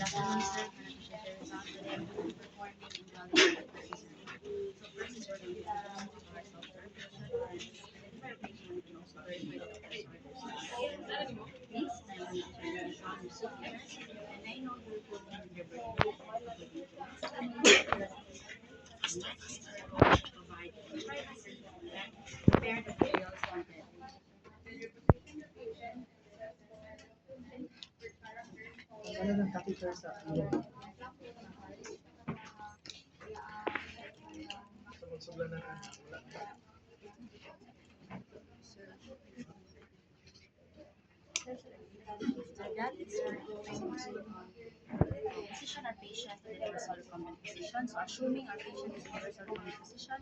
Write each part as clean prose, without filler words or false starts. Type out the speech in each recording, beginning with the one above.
afternoon, sir. Share results today. I'm going to be performing in validated procedure. So first is we're going to do our self-verification or identify patient and also verify the disorders. Please, I will need to identify your superiors and I know your full name and your birthday. Provide privacy and prepare the materials needed. Ano ng catheter sa ilong? Sumag-sugla na wala. So that is we're going to position our patient in the dorsal recumbent position. So assuming our patient is in the dorsal recumbent position,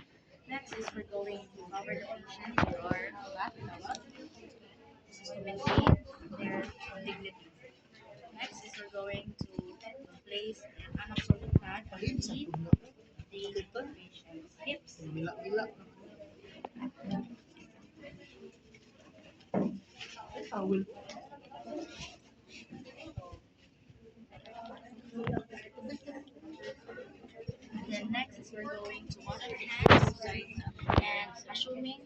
next is we're going to cover the patient with our back towel. This is to maintain their dignity. Next is we're going to place an unabsorbed pad Ayun sa underneath puno. the patient's hips. Mila-mila. Ay, towel. Then next is we're going to wash our hands, right? And assuming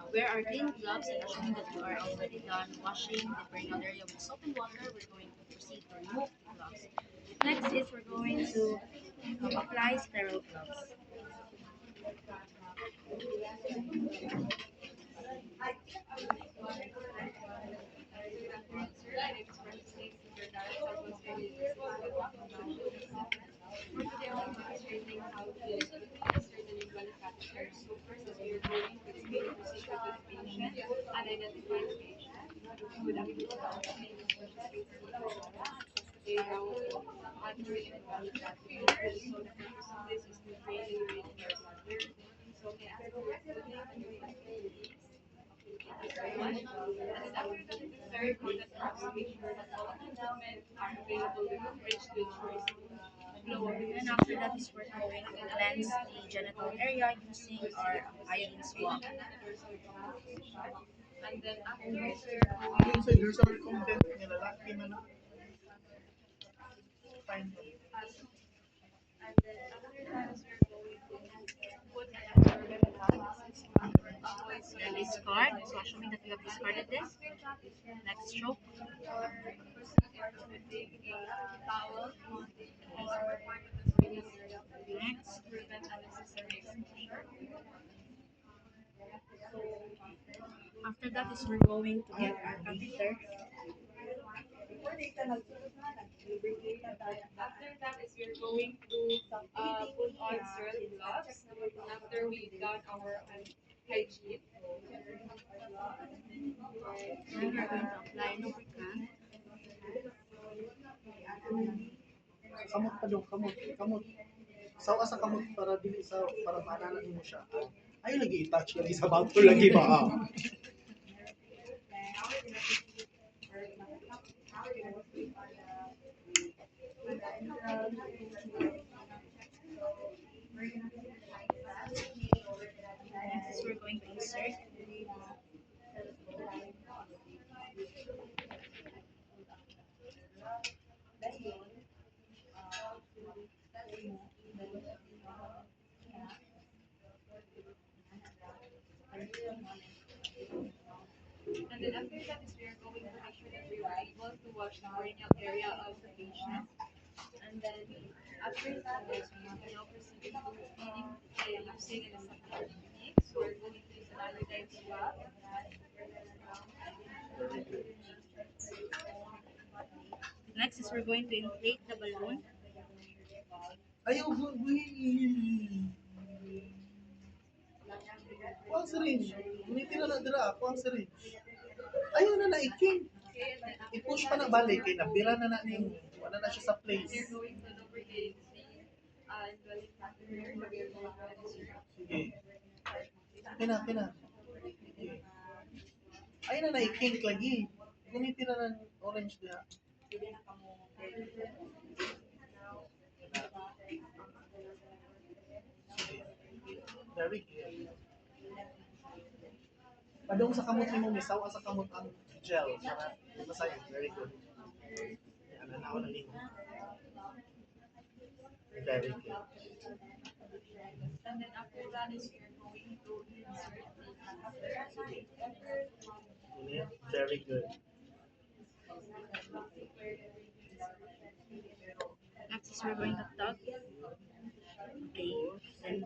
wear our clean gloves and assuming that you are already done washing the perineal area with soap and water, we're going to proceed to remove the gloves. Next is we're going to apply sterile gloves. And after that is we're going to cleanse the genital area using our iodine swab. Ayun sa dorsal recumbent nga lalaki man na. Fine. Then discard. So assuming that you have discarded this, next stroke. Next. After that is we're going to get our catheter. After that is we're going to put on sterile gloves after we've done our hygiene. Then we're going to apply lubricant. Kamot pa daw, kamot. Kamot. Sawa sa kamot para dili sa para maananan mo siya. Ay lagi i-touch lagi sa bato lagi ba? Next is we're going to insert. And then after that is we're going to make sure that we were able to wash the perineal area of the patient. And then after that is we can now proceed to feeding using an assembly technique. So we're going to use an iodine swab. Next is we're going to inflate the balloon. Ayaw gugwi. Kuang syringe. Gunitin na dira, kuang syringe. Ayaw na naiking. I-push pa na balik kay nabira na na ning wala na siya sa place. We're going to lubricate the indwelling catheter that we're going to insert. Sige. Kina. Sige. Ayaw na naiking lagi. Gunitin na ng orange diha. Very good. Padung sa kamot mo misaw sa kamot ang gel para masayo. Very good. Yan na ako na Very good. And then after that is we are going to insert the catheter. Very good. Next is we're going to tug. Okay. Then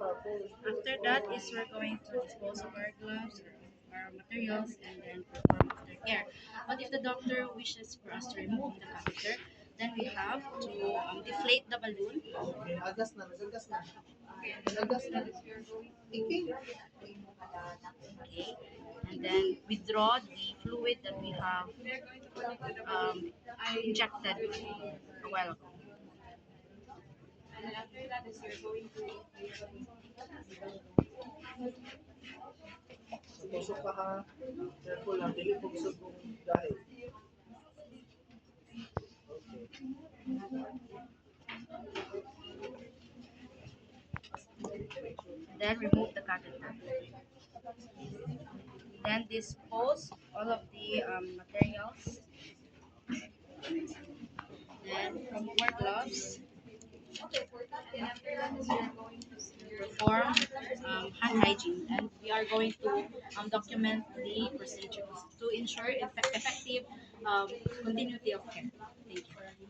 after that is we're going to dispose of our gloves or our materials and then perform aftercare. But if the doctor wishes for us to remove the catheter, then we have to deflate the balloon. Okay, agas na, nagagas na. Nagagas na. Iking. Okay. And then withdraw the fluid that we have We are going to connect to the um, injected a while ago. and then after that is you're going to Tusok ka ha. Careful lang, dili pugsog kung dahil. Then remove the catheter. Then dispose all of the materials. Then wear gloves. and after that is you're going to Perform hand hygiene, and we are going to document the procedures to ensure effective continuity of care. Thank you.